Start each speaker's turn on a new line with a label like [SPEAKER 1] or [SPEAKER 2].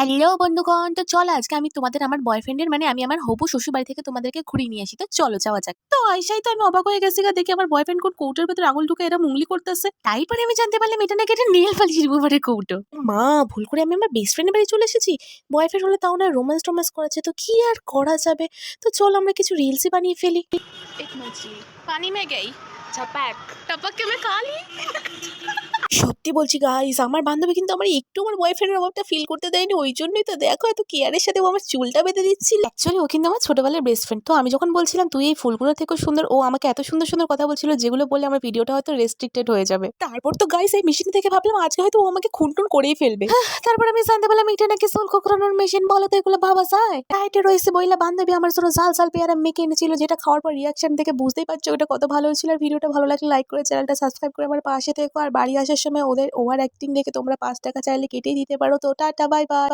[SPEAKER 1] Hello বন্ধুগণ, তো চলো আজকে আমি তোমাদের আমার বয়ফ্রেন্ডের মানে আমি আমার হবু শ্বশুর বাড়ি থেকে তোমাদেরকে ঘুরিয়ে নিয়ে আসি। তো চলো যাওয়া যাক। তো আইসাই তো আমি অবাক হয়ে গেছি গা, দেখি আমার বয়ফ্রেন্ড কোন কৌটোর ভেতরে আঙুল ঢুকে এরা উংলি করতেছে। তারপরে আমি জানতে পারলাম এটা নাকি একটা নেল পালিশ রিমুভারের কৌটো। মা, ভুল করে আমি আমার বেস্ট ফ্রেন্ডের বাড়ি চলে এসেছি। বয়ফ্রেন্ড হলে তাও না রোম্যান্স টোম্যান্স করাচ্ছে, তো কি আর করা যাবে। তো চলো আমরা কিছু রিলসই বানিয়ে ফেলি।
[SPEAKER 2] एक मछली पानी में गई, छपैक टपक के मैं खा ली।
[SPEAKER 1] সত্যি বলছি গাইস, আমার বান্ধবী কিন্তু আমার একটু আমার বয়ফ্রেন্ডের অভাবটা ফিল করতে দেয়নি। ওই জন্যই তো দেখো এত কেয়ারের সাথে ও আমার চুলটা বেঁধে দিচ্ছিল। অ্যাকচুয়ালি ও কিন্তু আমার ছোটবেলার বেস্ট ফ্রেন্ড। তো আমি যখন বলছিলাম তুই এই ফুলগুলো থেকেও সুন্দর, ও আমাকে এত সুন্দর সুন্দর কথা বলছিল যেগুলো বললে আমার ভিডিওটা হয়তো রেস্ট্রিক্টেড হয়ে যাবে। তারপর তো গাইস এই মেশিন থেকে ভাবলাম আজকে হয়তো ও আমাকে খুনটুন করেই ফেলবে। তারপর আমি জানতে পারলাম এটা নাকি চুল খোকরানোর মেশিন। বলো তো এগুলো ভাবা যায়? ডায়েটে রয়েছে বইলা বান্ধবী আমার জন্য ঝাল ঝাল পেয়ারা মেখে এনেছিল, যেটা খাওয়ার পর রিয়াকশন থেকে বুঝতেই পারছো ওটা কত ভালো হয়েছিল। আর ভিডিওটা ভালো লাগলে লাইক করে চ্যানেলটা সাবস্ক্রাইব করে আমার পাশে থেকো। আর বাড়ি আসার সময় ওদের ওভার অ্যাক্টিং দেখে তোমরা 5 টাকা চাইলে কেটেই দিতে পারো। তো টাটা, বাই বাই।